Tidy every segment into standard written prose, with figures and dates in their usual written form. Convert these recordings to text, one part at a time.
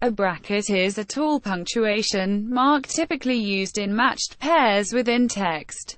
A bracket is a tall punctuation mark typically used in matched pairs within text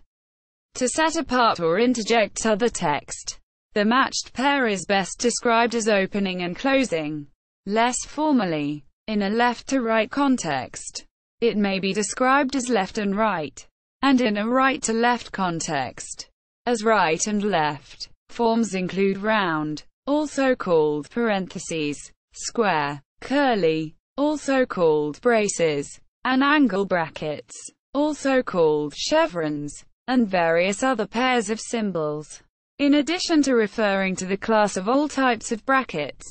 to set apart or interject other text. The matched pair is best described as opening and closing. Less formally, in a left-to-right context, it may be described as left and right, and in a right-to-left context, as right and left. Forms include round, also called parentheses, square, curly, also called braces, and angle brackets, also called chevrons, and various other pairs of symbols. In addition to referring to the class of all types of brackets,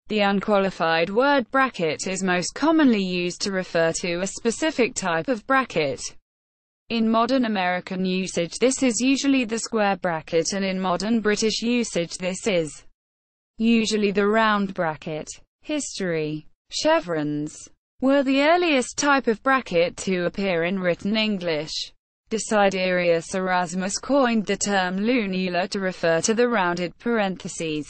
the unqualified word bracket is most commonly used to refer to a specific type of bracket. In modern American usage this is usually the square bracket, and in modern British usage this is usually the round bracket. History. Chevrons were the earliest type of bracket to appear in written English. Desiderius Erasmus coined the term lunula to refer to the rounded parentheses,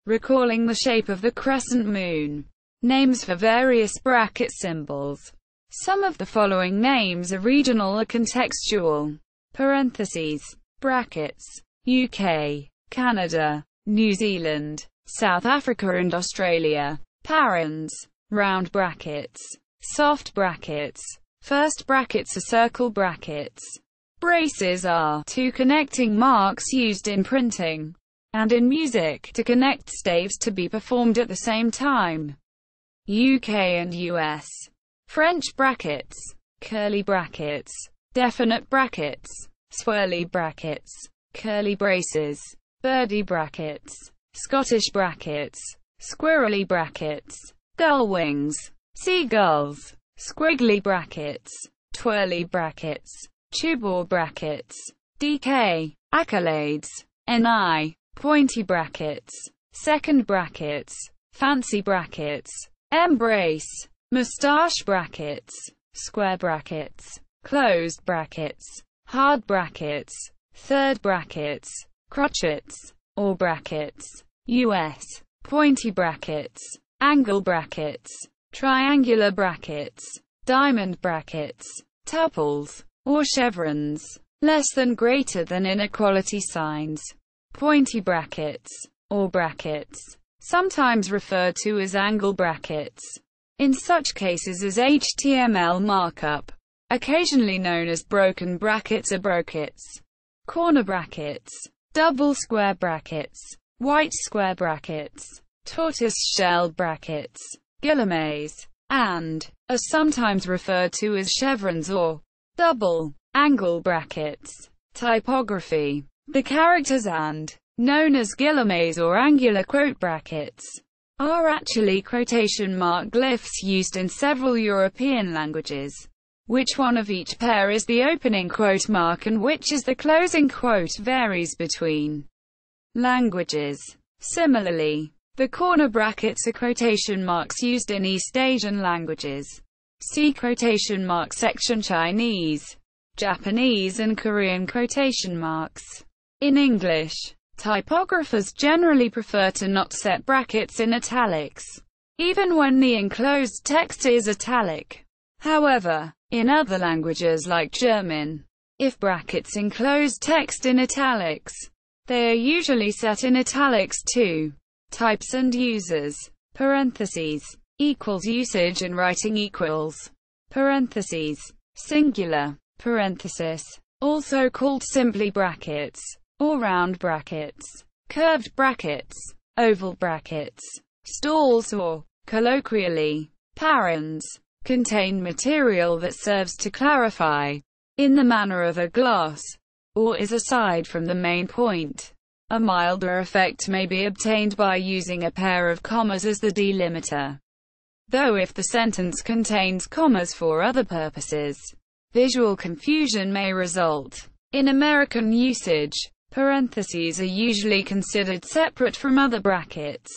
recalling the shape of the crescent moon. Names for various bracket symbols. Some of the following names are regional or contextual. Parentheses. Brackets. UK, Canada, New Zealand, South Africa and Australia. Parens. Round brackets. Soft brackets. First brackets are circle brackets. Braces are two connecting marks used in printing and in music to connect staves to be performed at the same time. UK and US. French brackets. Curly brackets. Definite brackets. Swirly brackets. Curly braces. Birdie brackets. Scottish brackets. Squirrely brackets. Gull wings. Seagulls. Squiggly brackets. Twirly brackets. Tubor brackets. DK. Accolades. NI. Pointy brackets. Second brackets. Fancy brackets. Embrace. Mustache brackets. Square brackets. Closed brackets. Hard brackets. Third brackets. Crotchets. Or brackets. US. Pointy brackets. Angle brackets. Triangular brackets. Diamond brackets. Tuples. Or chevrons. Less than greater than inequality signs. Pointy brackets. Or brackets. Sometimes referred to as angle brackets. In such cases as HTML markup. Occasionally known as broken brackets or brockets. Corner brackets. Double square brackets. White square brackets. Tortoise shell brackets. Guillemets. And are sometimes referred to as chevrons or double angle brackets. Typography. The characters and, known as guillemets or angular quote brackets, are actually quotation mark glyphs used in several European languages. Which one of each pair is the opening quote mark and which is the closing quote varies between languages. Similarly, the corner brackets are quotation marks used in East Asian languages. See quotation mark section. Chinese, Japanese and Korean quotation marks. In English, typographers generally prefer to not set brackets in italics, even when the enclosed text is italic. However, in other languages like German, if brackets enclose text in italics, they are usually set in italics too. Types and users. Parentheses. Equals usage in writing equals. Parentheses. Singular. Parenthesis. Also called simply brackets, or round brackets. Curved brackets. Oval brackets. Stalls or, colloquially, parens. Contain material that serves to clarify, in the manner of a gloss, or is aside from the main point. A milder effect may be obtained by using a pair of commas as the delimiter, though if the sentence contains commas for other purposes, visual confusion may result. In American usage, parentheses are usually considered separate from other brackets,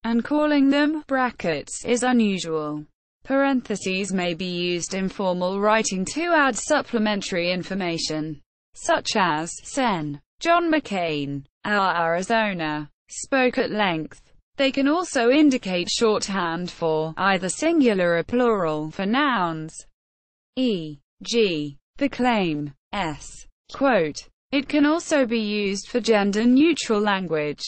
and calling them brackets is unusual. Parentheses may be used in formal writing to add supplementary information, such as, Sen. John McCain, our Arizona, spoke at length They can also indicate shorthand for either singular or plural for nouns, e.g., the claim, s. quote. It can also be used for gender-neutral language,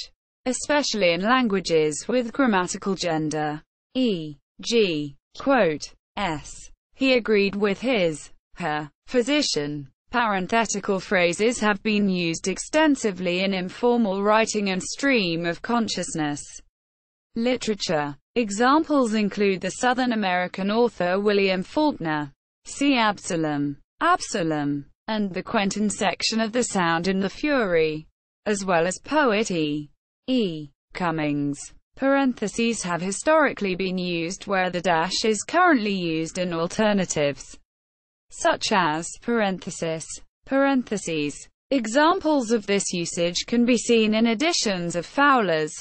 especially in languages with grammatical gender, e.g., quote, s. He agreed with his, her, physician. Parenthetical phrases have been used extensively in informal writing and stream of consciousness literature. Examples include the Southern American author William Faulkner, see Absalom, Absalom, and the Quentin section of The Sound and the Fury, as well as poet E. Cummings. Parentheses have historically been used where the dash is currently used in alternatives, such as parenthesis, parentheses. Examples of this usage can be seen in editions of Fowler's.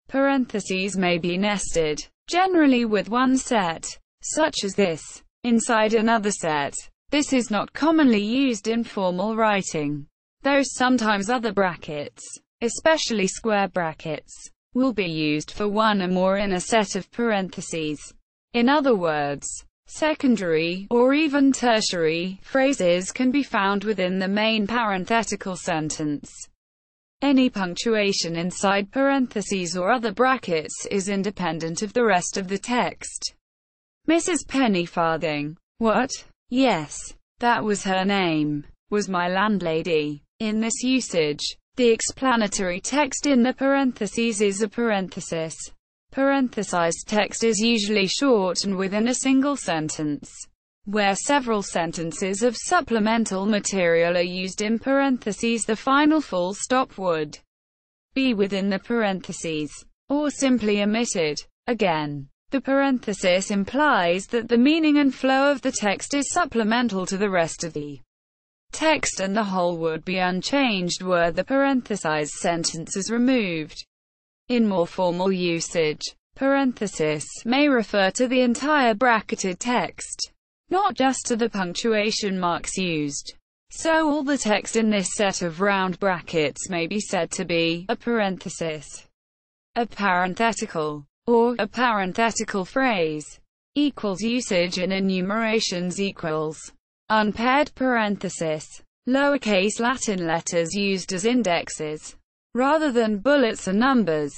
Parentheses may be nested, generally with one set, such as this, inside another set. This is not commonly used in formal writing, though sometimes other brackets, especially square brackets, will be used for one or more in a set of parentheses. In other words, secondary, or even tertiary, phrases can be found within the main parenthetical sentence. Any punctuation inside parentheses or other brackets is independent of the rest of the text. Mrs. Pennyfarthing. What? Yes, that was her name. Was my landlady. In this usage, the explanatory text in the parentheses is a parenthesis. Parenthesized text is usually short and within a single sentence. Where several sentences of supplemental material are used in parentheses, the final full stop would be within the parentheses, or simply omitted. Again, the parenthesis implies that the meaning and flow of the text is supplemental to the rest of the text, and the whole would be unchanged were the parenthesized sentence is removed. In more formal usage, parenthesis may refer to the entire bracketed text, not just to the punctuation marks used. So all the text in this set of round brackets may be said to be a parenthesis, a parenthetical, or a parenthetical phrase. Equals usage in enumerations equals unpaired parenthesis, lowercase Latin letters used as indexes, rather than bullets or numbers,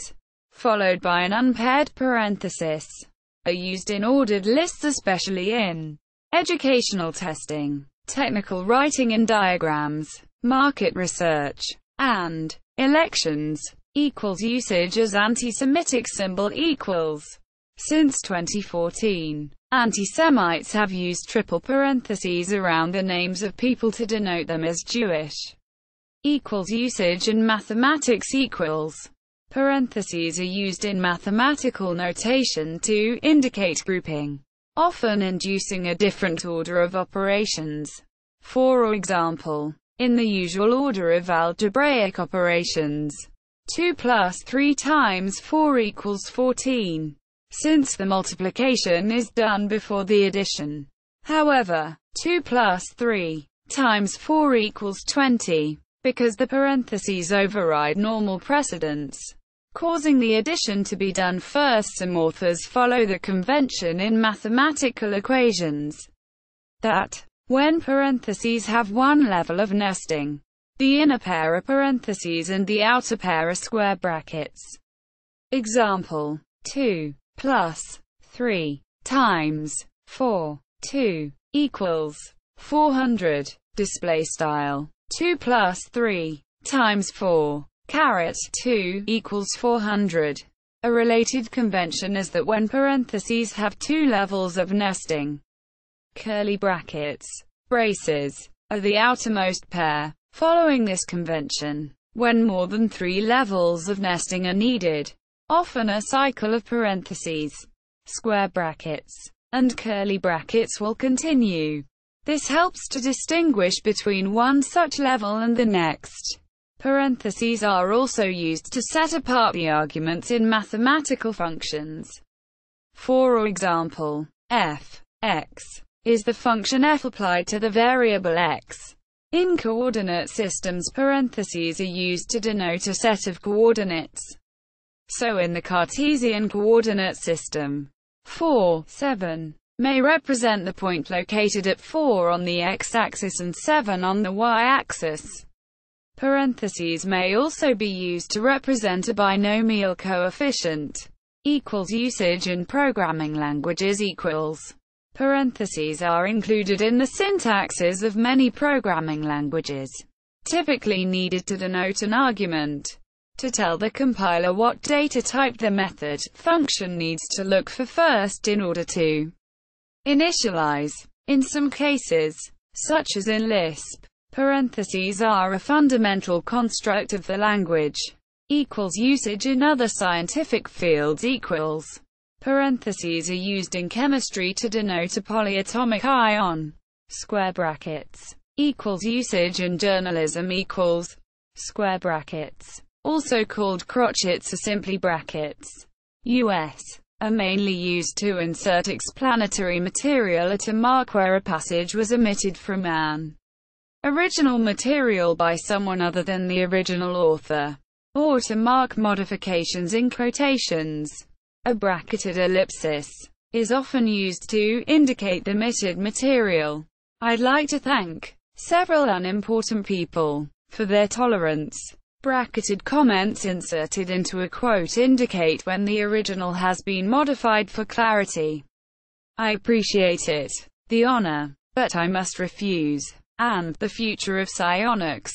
followed by an unpaired parenthesis, are used in ordered lists, especially in educational testing, technical writing and diagrams, market research, and elections. Equals usage as anti-Semitic symbol equals. Since 2014, anti-Semites have used triple parentheses around the names of people to denote them as Jewish. Equals usage in mathematics equals. Parentheses are used in mathematical notation to indicate grouping, often inducing a different order of operations. For example, in the usual order of algebraic operations, 2 plus 3 times 4 equals 14, since the multiplication is done before the addition. However, 2 plus 3 times 4 equals 20, because the parentheses override normal precedence, causing the addition to be done first. Some authors follow the convention in mathematical equations that, when parentheses have one level of nesting, the inner pair are parentheses and the outer pair are square brackets. Example: 2 plus 3 times 4, 2 equals 400. Display style 2 plus 3 times 4, caret 2 equals 400. A related convention is that when parentheses have two levels of nesting, curly brackets, braces, are the outermost pair. Following this convention, when more than 3 levels of nesting are needed, often a cycle of parentheses, square brackets, and curly brackets will continue. This helps to distinguish between one such level and the next. Parentheses are also used to set apart the arguments in mathematical functions. For example, f x is the function f applied to the variable x. In coordinate systems, parentheses are used to denote a set of coordinates. so in the Cartesian coordinate system. 4, 7 may represent the point located at 4 on the x-axis and 7 on the y-axis. Parentheses may also be used to represent a binomial coefficient. Usage in programming languages equals. Parentheses are included in the syntaxes of many programming languages, typically needed to denote an argument. To tell the compiler what data type the method, function needs to look for first in order to initialize. In some cases, such as in Lisp, parentheses are a fundamental construct of the language. Usage in other scientific fields equals. Parentheses are used in chemistry to denote a polyatomic ion. Square brackets. Usage in journalism equals. Square brackets. Also called crotchets or simply brackets. Are mainly used to insert explanatory material at a mark where a passage was omitted from an original material by someone other than the original author, or to mark modifications in quotations. A bracketed ellipsis is often used to indicate the omitted material. I'd like to thank several unimportant people for their tolerance. Bracketed comments inserted into a quote indicate when the original has been modified for clarity. I appreciate it, the honor, but I must refuse. And the future of psionics,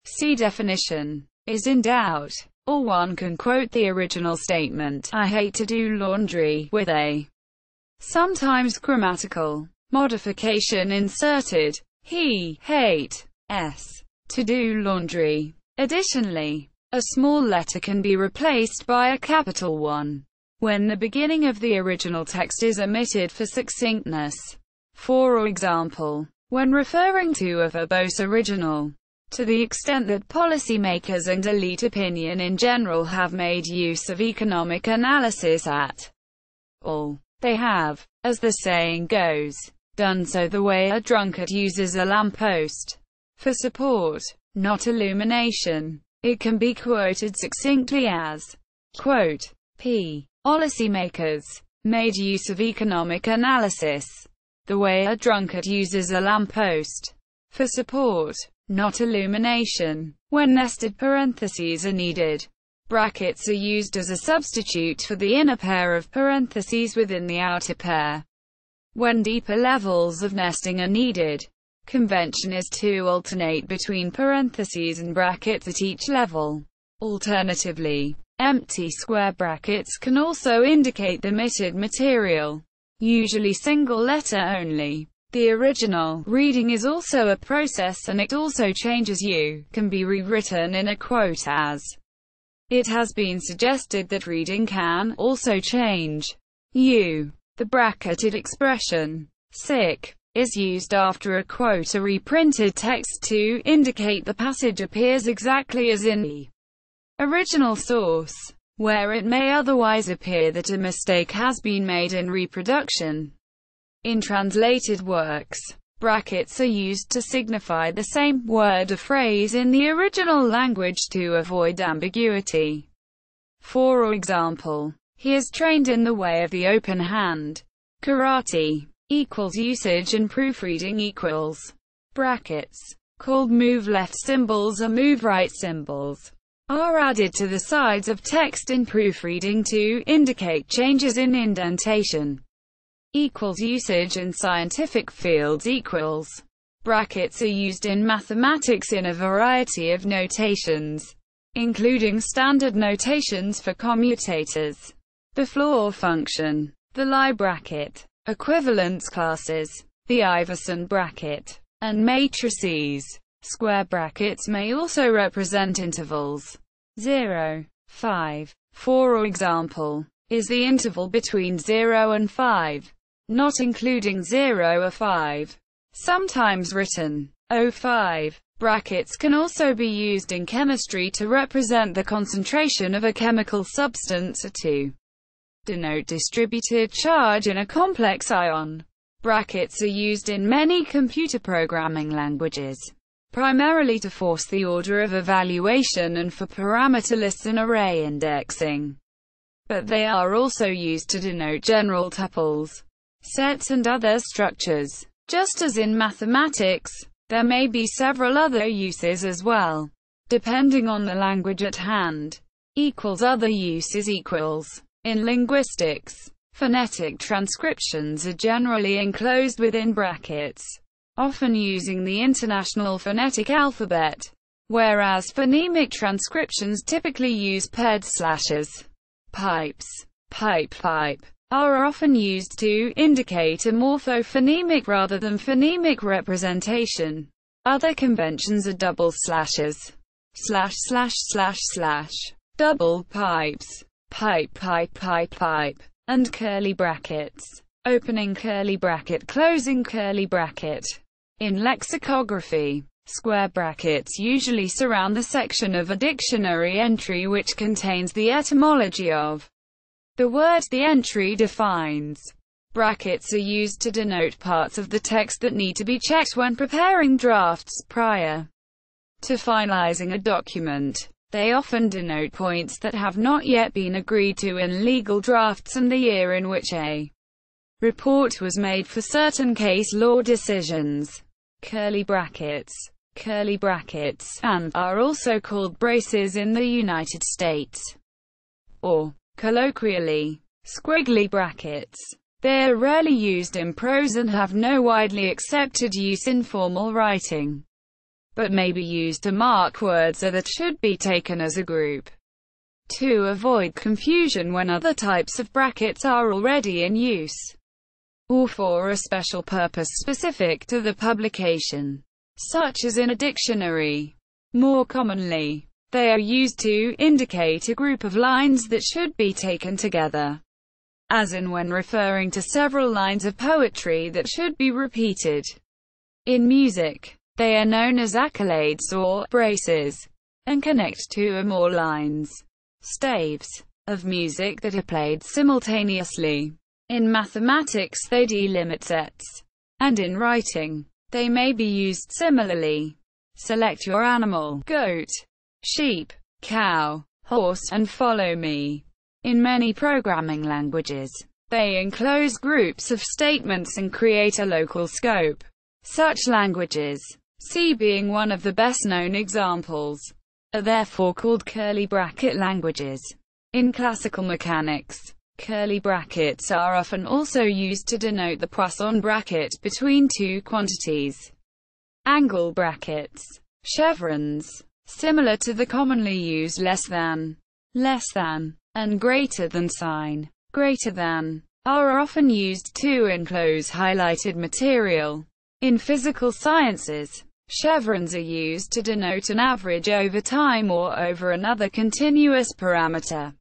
see definition, is in doubt. Or one can quote the original statement, I hate to do laundry, with a sometimes grammatical modification inserted. He hates to do laundry. Additionally, a small letter can be replaced by a capital one when the beginning of the original text is omitted for succinctness. For example, when referring to a verbose original, to the extent that policymakers and elite opinion in general have made use of economic analysis at all, they have, as the saying goes, done so the way a drunkard uses a lamppost for support, not illumination. It can be quoted succinctly as, quote, policymakers made use of economic analysis the way a drunkard uses a lamppost for support, not illumination. When nested parentheses are needed, brackets are used as a substitute for the inner pair of parentheses within the outer pair. When deeper levels of nesting are needed, convention is to alternate between parentheses and brackets at each level. Alternatively, empty square brackets can also indicate the omitted material, usually single letter only. The original reading is also a process and it also changes. Can be rewritten in a quote as, it has been suggested that reading can also change. The bracketed expression, sick, is used after a quote or reprinted text to indicate the passage appears exactly as in the original source, where it may otherwise appear that a mistake has been made in reproduction. In translated works, brackets are used to signify the same word or phrase in the original language to avoid ambiguity. For example, he is trained in the way of the open hand. Karate equals usage and proofreading equals. Brackets, called move left symbols or move right symbols, are added to the sides of text in proofreading to indicate changes in indentation. Usage in scientific fields equals. Brackets are used in mathematics in a variety of notations, including standard notations for commutators, the floor function, the Lie bracket, equivalence classes, the Iverson bracket, and matrices. Square brackets may also represent intervals. 0, 5, for example, is the interval between 0 and 5. Not including 0 or 5. Sometimes written 05. Brackets can also be used in chemistry to represent the concentration of a chemical substance or to denote distributed charge in a complex ion. Brackets are used in many computer programming languages, primarily to force the order of evaluation and for parameter lists and array indexing. but they are also used to denote general tuples, sets and other structures. Just as in mathematics, there may be several other uses as well, depending on the language at hand. Other uses equals. In linguistics, phonetic transcriptions are generally enclosed within brackets, often using the International Phonetic Alphabet, whereas phonemic transcriptions typically use paired slashes. Pipes, pipe, are often used to indicate a morphophonemic rather than phonemic representation. Other conventions are double slashes, /////, double pipes, pipe, and curly brackets, opening curly bracket, closing curly bracket. In lexicography, square brackets usually surround the section of a dictionary entry which contains the etymology of the word the entry defines. Brackets are used to denote parts of the text that need to be checked when preparing drafts prior to finalizing a document. They often denote points that have not yet been agreed to in legal drafts and the year in which a report was made for certain case law decisions. Curly brackets, and are also called braces in the United States, or, colloquially, squiggly brackets. They are rarely used in prose and have no widely accepted use in formal writing, but may be used to mark words that should be taken as a group. To avoid confusion when other types of brackets are already in use, or for a special purpose specific to the publication, such as in a dictionary. More commonly, they are used to indicate a group of lines that should be taken together, as in when referring to several lines of poetry that should be repeated. In music, they are known as accolades or braces, and connect two or more lines, staves, of music that are played simultaneously. In mathematics, they delimit sets, and in writing, they may be used similarly. Select your animal, goat, sheep, cow, horse, and follow me. In many programming languages, they enclose groups of statements and create a local scope. Such languages, C being one of the best-known examples, are therefore called curly bracket languages. In classical mechanics, curly brackets are often also used to denote the Poisson bracket between two quantities. Angle brackets, chevrons, similar to the commonly used less than, and greater than sign, are often used to enclose highlighted material. In physical sciences, chevrons are used to denote an average over time or over another continuous parameter.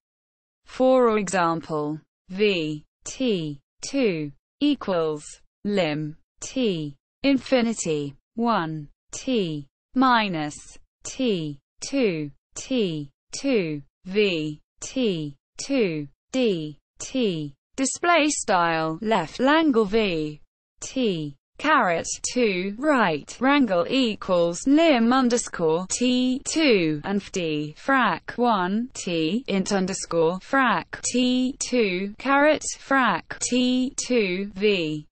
For example, V, T, 2, equals, lim, T, infinity, 1, T, minus, T, 2, T, 2, V, T, 2, D, T, display style, left angle V, T, caret 2, right wrangle equals lim underscore T 2 and D frac 1 T int underscore frac T 2 caret frac T 2 V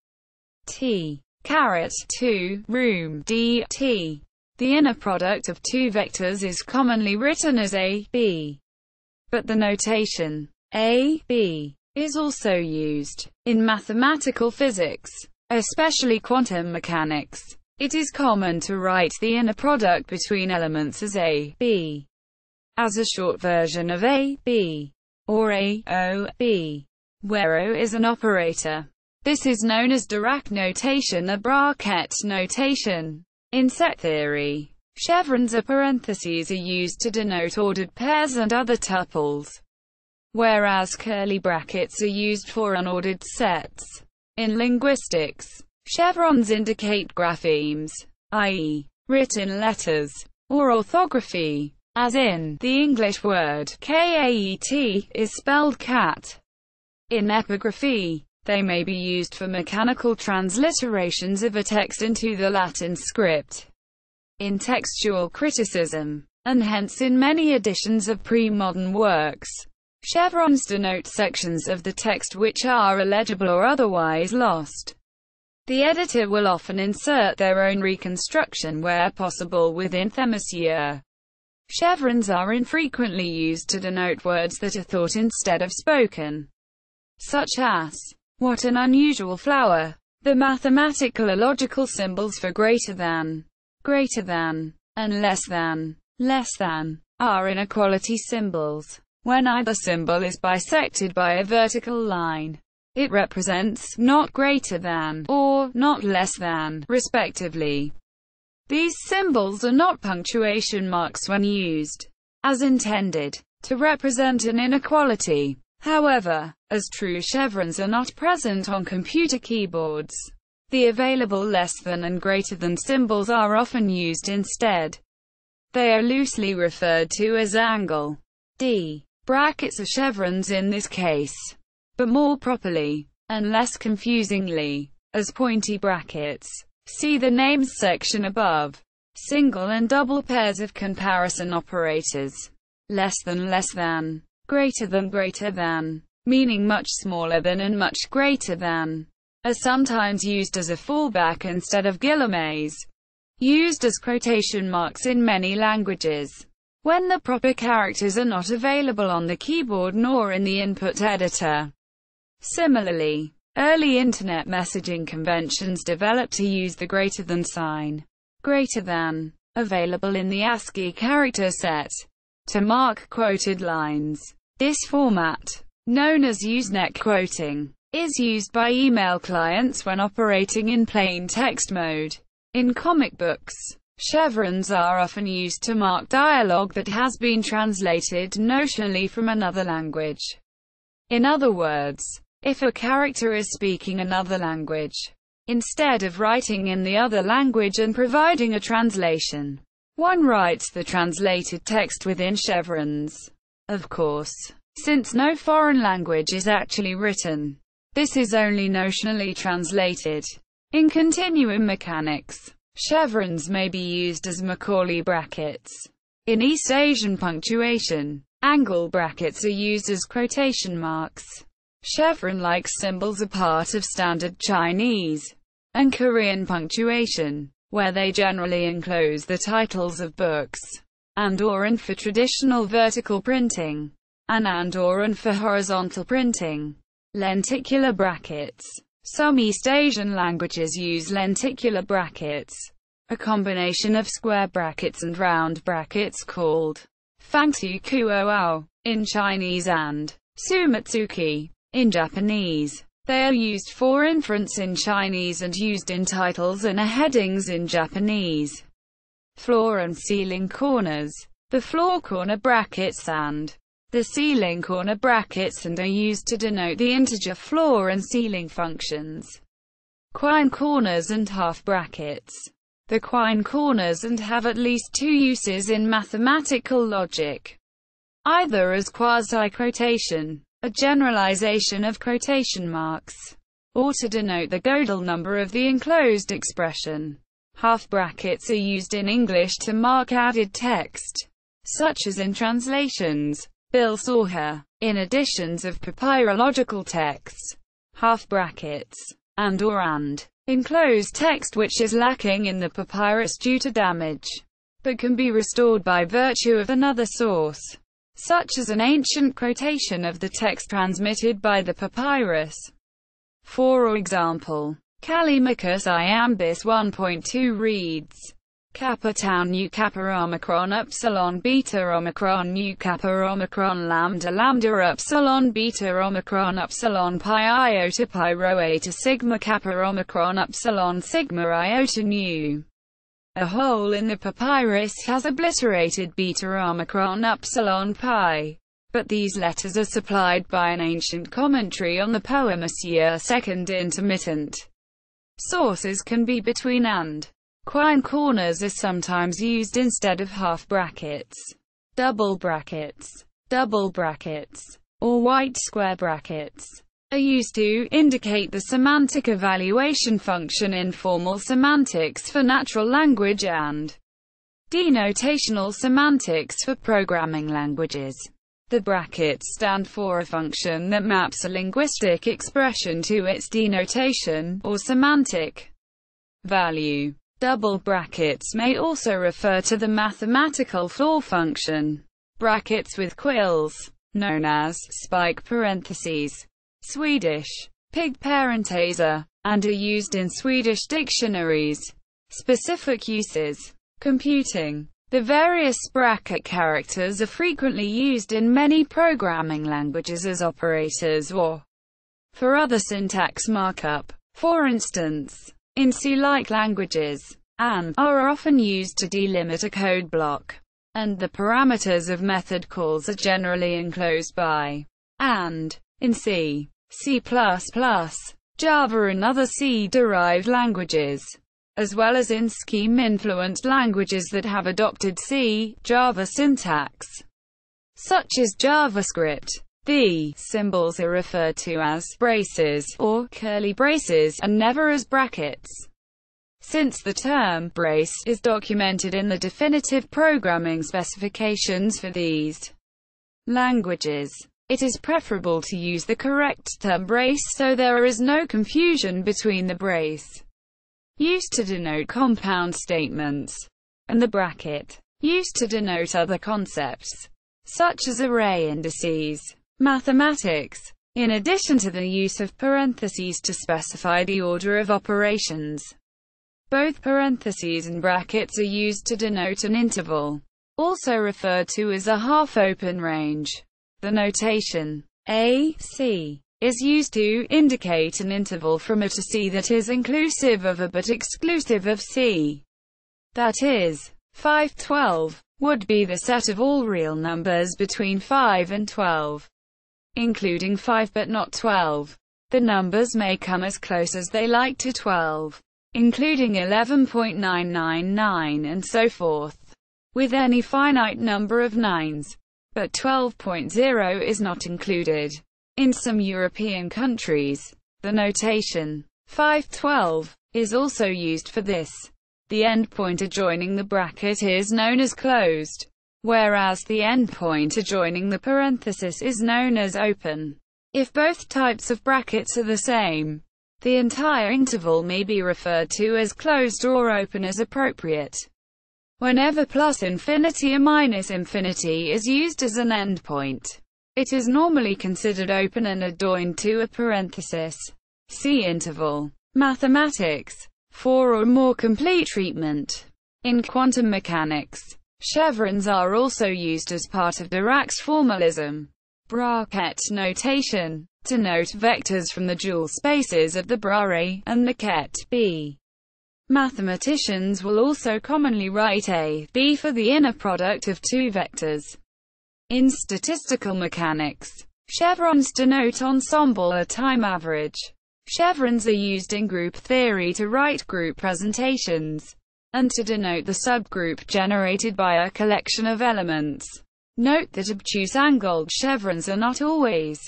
T caret 2 room D T. The inner product of two vectors is commonly written as A, B, but the notation A, B is also used in mathematical physics, especially quantum mechanics. It is common to write the inner product between elements as A, B, as a short version of A, B, or A, O, B, where O is an operator. This is known as Dirac notation or bracket notation. In set theory, chevrons or parentheses are used to denote ordered pairs and other tuples, whereas curly brackets are used for unordered sets. In linguistics, chevrons indicate graphemes, i.e., written letters, or orthography, as in, the English word kaet is spelled cat. In epigraphy, they may be used for mechanical transliterations of a text into the Latin script. In textual criticism, and hence in many editions of pre-modern works, Chevrons denote sections of the text which are illegible or otherwise lost. The editor will often insert their own reconstruction where possible within thematière. Chevrons are infrequently used to denote words that are thought instead of spoken, such as, "What an unusual flower." The mathematical or logical symbols for greater than, and less than, are inequality symbols. When either symbol is bisected by a vertical line, it represents not greater than or not less than, respectively. These symbols are not punctuation marks when used, as intended, to represent an inequality. However, as true chevrons are not present on computer keyboards, the available less than and greater than symbols are often used instead. They are loosely referred to as angle D brackets or chevrons in this case, but more properly, and less confusingly, as pointy brackets. See the names section above. Single and double pairs of comparison operators. Less than, greater than, meaning much smaller than and much greater than, are sometimes used as a fallback instead of guillemets, used as quotation marks in many languages, when the proper characters are not available on the keyboard nor in the input editor. Similarly, early Internet messaging conventions developed to use the greater than sign, available in the ASCII character set, to mark quoted lines. This format, known as Usenet quoting, is used by email clients when operating in plain text mode. In comic books, chevrons are often used to mark dialogue that has been translated notionally from another language. In other words, if a character is speaking another language, instead of writing in the other language and providing a translation, one writes the translated text within chevrons. Of course, since no foreign language is actually written, this is only notionally translated. In continuum mechanics, chevrons may be used as Macaulay brackets. In East Asian punctuation, angle brackets are used as quotation marks. Chevron-like symbols are part of standard Chinese and Korean punctuation, where they generally enclose the titles of books, and/or for traditional vertical printing, and/or for horizontal printing. Lenticular brackets. Some East Asian languages use lenticular brackets, a combination of square brackets and round brackets called fangtukuo in Chinese and sumatsuki in Japanese. They are used for inference in Chinese and used in titles and headings in Japanese. Floor and ceiling corners. The floor corner brackets and the ceiling corner brackets and are used to denote the integer floor and ceiling functions. Quine corners and half brackets. The quine corners and have at least two uses in mathematical logic, either as quasi-quotation, a generalization of quotation marks, or to denote the Gödel number of the enclosed expression. Half brackets are used in English to mark added text, such as in translations. Bill saw her. In editions of papyrological texts, half brackets, and/or enclose text which is lacking in the papyrus due to damage, but can be restored by virtue of another source, such as an ancient quotation of the text transmitted by the papyrus. For example, Callimachus Iambis 1.2 reads, Kappa tau nu kappa omicron upsilon beta omicron nu kappa omicron lambda lambda upsilon beta omicron upsilon pi iota pi rho eta sigma kappa omicron upsilon sigma iota nu. A hole in the papyrus has obliterated beta omicron upsilon pi, but these letters are supplied by an ancient commentary on the poem Monsieur Second Intermittent. Sources can be between and. Quine corners are sometimes used instead of half brackets. Double brackets, or white square brackets, are used to indicate the semantic evaluation function in formal semantics for natural language and denotational semantics for programming languages. The brackets stand for a function that maps a linguistic expression to its denotation, or semantic value. Double brackets may also refer to the mathematical floor function. Brackets with quills, known as spike parentheses, Swedish pig parentheser, and are used in Swedish dictionaries. Specific uses. Computing. The various bracket characters are frequently used in many programming languages as operators or for other syntax markup. For instance, in C-like languages, and are often used to delimit a code block, and the parameters of method calls are generally enclosed by and. In C, C++, Java and other C-derived languages, as well as in scheme-influenced languages that have adopted C, Java syntax, such as JavaScript. The symbols are referred to as braces or curly braces and never as brackets. Since the term brace is documented in the definitive programming specifications for these languages, it is preferable to use the correct term brace so there is no confusion between the brace used to denote compound statements and the bracket used to denote other concepts, such as array indices. Mathematics. In addition to the use of parentheses to specify the order of operations, both parentheses and brackets are used to denote an interval, also referred to as a half-open range. The notation A, C is used to indicate an interval from A to C that is inclusive of A but exclusive of C. That is, 512 would be the set of all real numbers between 5 and 12, including 5 but not 12. The numbers may come as close as they like to 12, including 11.999 and so forth, with any finite number of nines, but 12.0 is not included. In some European countries, the notation 512 is also used for this. The endpoint adjoining the bracket is known as closed, whereas the endpoint adjoining the parenthesis is known as open. If both types of brackets are the same, the entire interval may be referred to as closed or open as appropriate. Whenever plus infinity or minus infinity is used as an endpoint, it is normally considered open and adjoined to a parenthesis. See interval. Mathematics. For or more complete treatment. In quantum mechanics, chevrons are also used as part of Dirac's formalism. Bracket notation. To note vectors from the dual spaces of the bra A and maquette B. Mathematicians will also commonly write A, B for the inner product of two vectors. In statistical mechanics, chevrons denote ensemble or time average. Chevrons are used in group theory to write group presentations, and to denote the subgroup generated by a collection of elements. Note that obtuse-angled chevrons are not always,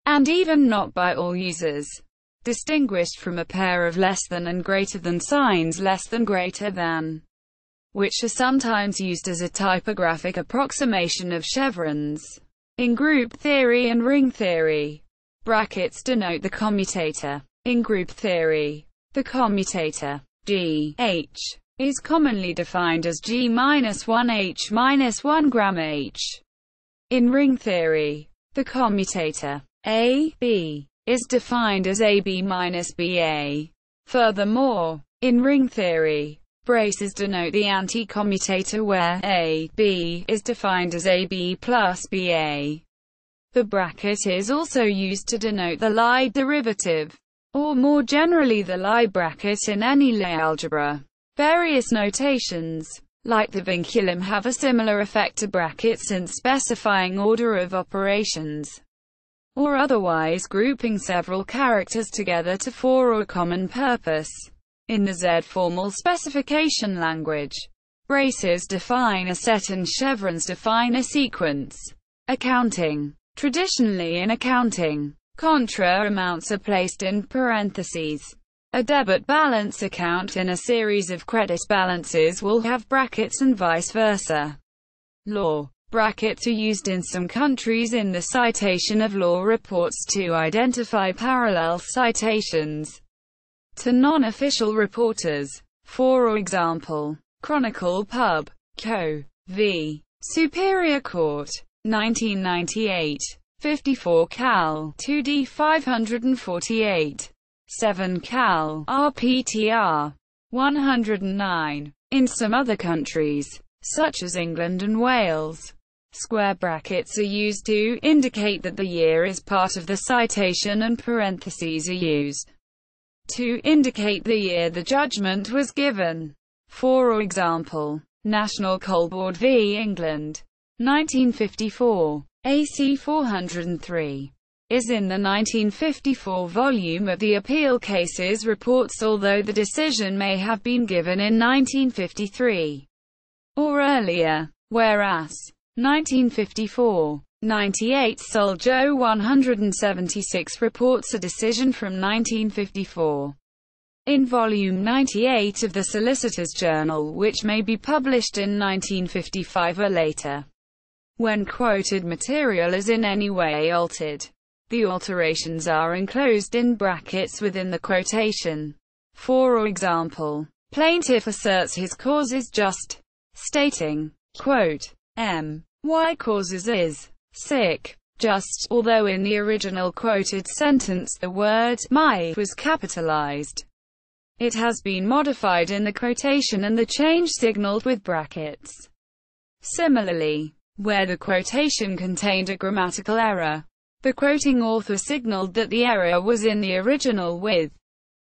and even not by all users, distinguished from a pair of less than and greater than signs less than greater than, which are sometimes used as a typographic approximation of chevrons. In group theory and ring theory, brackets denote the commutator. In group theory, the commutator, GH, is commonly defined as G-1H-1 gram H. In ring theory, the commutator, AB, is defined as AB-BA. Furthermore, in ring theory, braces denote the anti-commutator where AB is defined as AB plus BA. The bracket is also used to denote the Lie derivative, or more generally the Lie bracket in any Lie algebra. Various notations, like the vinculum, have a similar effect to brackets in specifying order of operations, or otherwise grouping several characters together for a common purpose. In the Z formal specification language, braces define a set and chevrons define a sequence. Accounting. Traditionally in accounting, contra amounts are placed in parentheses. A debit balance account in a series of credit balances will have brackets and vice versa. Law. Brackets are used in some countries in the citation of law reports to identify parallel citations to non-official reporters. For example, Chronicle Pub. Co. v. Superior Court. 1998. 54 Cal. 2D 548. 7 Cal. RPTR. 109. In some other countries, such as England and Wales, square brackets are used to indicate that the year is part of the citation, and parentheses are used to indicate the year the judgment was given. For example, National Coal Board v. England. 1954. AC 403. Is in the 1954 volume of the Appeal Cases Reports, although the decision may have been given in 1953 or earlier, whereas 1954. 98 Sol. Joe 176 reports a decision from 1954 in volume 98 of the Solicitor's Journal, which may be published in 1955 or later. When quoted material is in any way altered, the alterations are enclosed in brackets within the quotation. For example, plaintiff asserts his cause is just, stating, quote, my causes is sick, just, although in the original quoted sentence the word my was capitalized. It has been modified in the quotation and the change signaled with brackets. Similarly, where the quotation contained a grammatical error, the quoting author signaled that the error was in the original with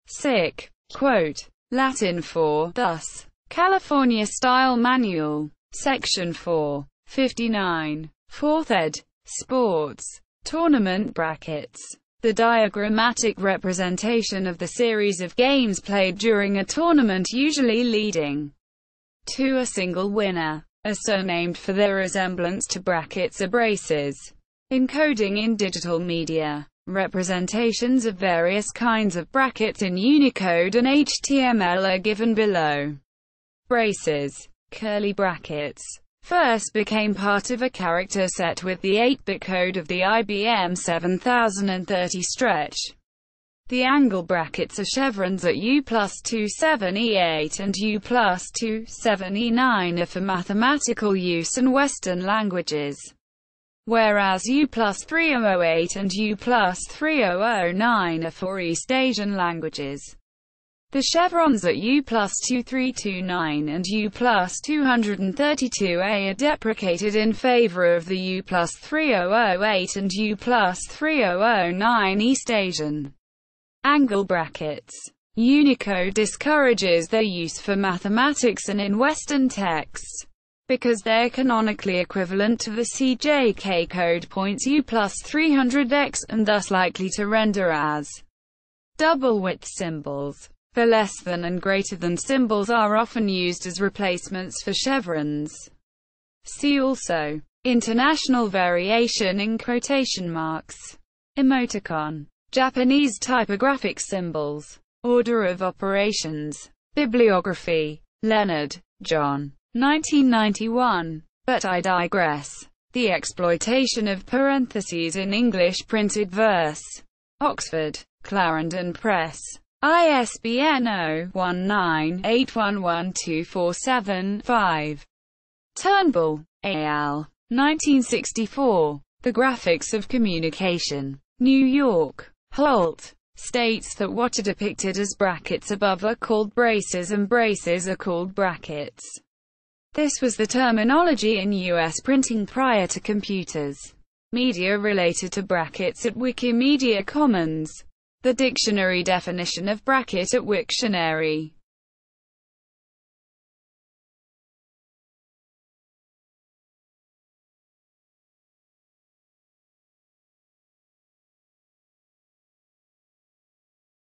sick, quote, Latin for, thus, California Style Manual, Section 4. 59. 4th ed. Sports. Tournament brackets. The diagrammatic representation of the series of games played during a tournament, usually leading to a single winner, are so named for their resemblance to brackets or braces. Encoding in digital media. Representations of various kinds of brackets in Unicode and HTML are given below. Braces. Curly brackets first became part of a character set with the 8-bit code of the IBM 7030 stretch. The angle brackets are chevrons at U+27E8 and U+27E9 are for mathematical use and Western languages, whereas U+3008 and U+3009 are for East Asian languages. The chevrons at U+2329 and U+232A are deprecated in favor of the U+3008 and U+3009 East Asian angle brackets. Unicode discourages their use for mathematics and in Western texts, because they're canonically equivalent to the CJK code points U+300X, and thus likely to render as double-width symbols. The less than and greater than symbols are often used as replacements for chevrons. See also international variation in quotation marks. Emoticon. Japanese typographic symbols. Order of operations. Bibliography. Leonard, John. 1991. But I digress. The exploitation of parentheses in English printed verse. Oxford, Clarendon Press. ISBN 0-19-811247-5. Turnbull, A.L. 1964. The Graphics of Communication. New York. Holt. States that what are depicted as brackets above are called braces and braces are called brackets. This was the terminology in U.S. printing prior to computers. Media related to brackets at Wikimedia Commons. The dictionary definition of bracket at Wiktionary.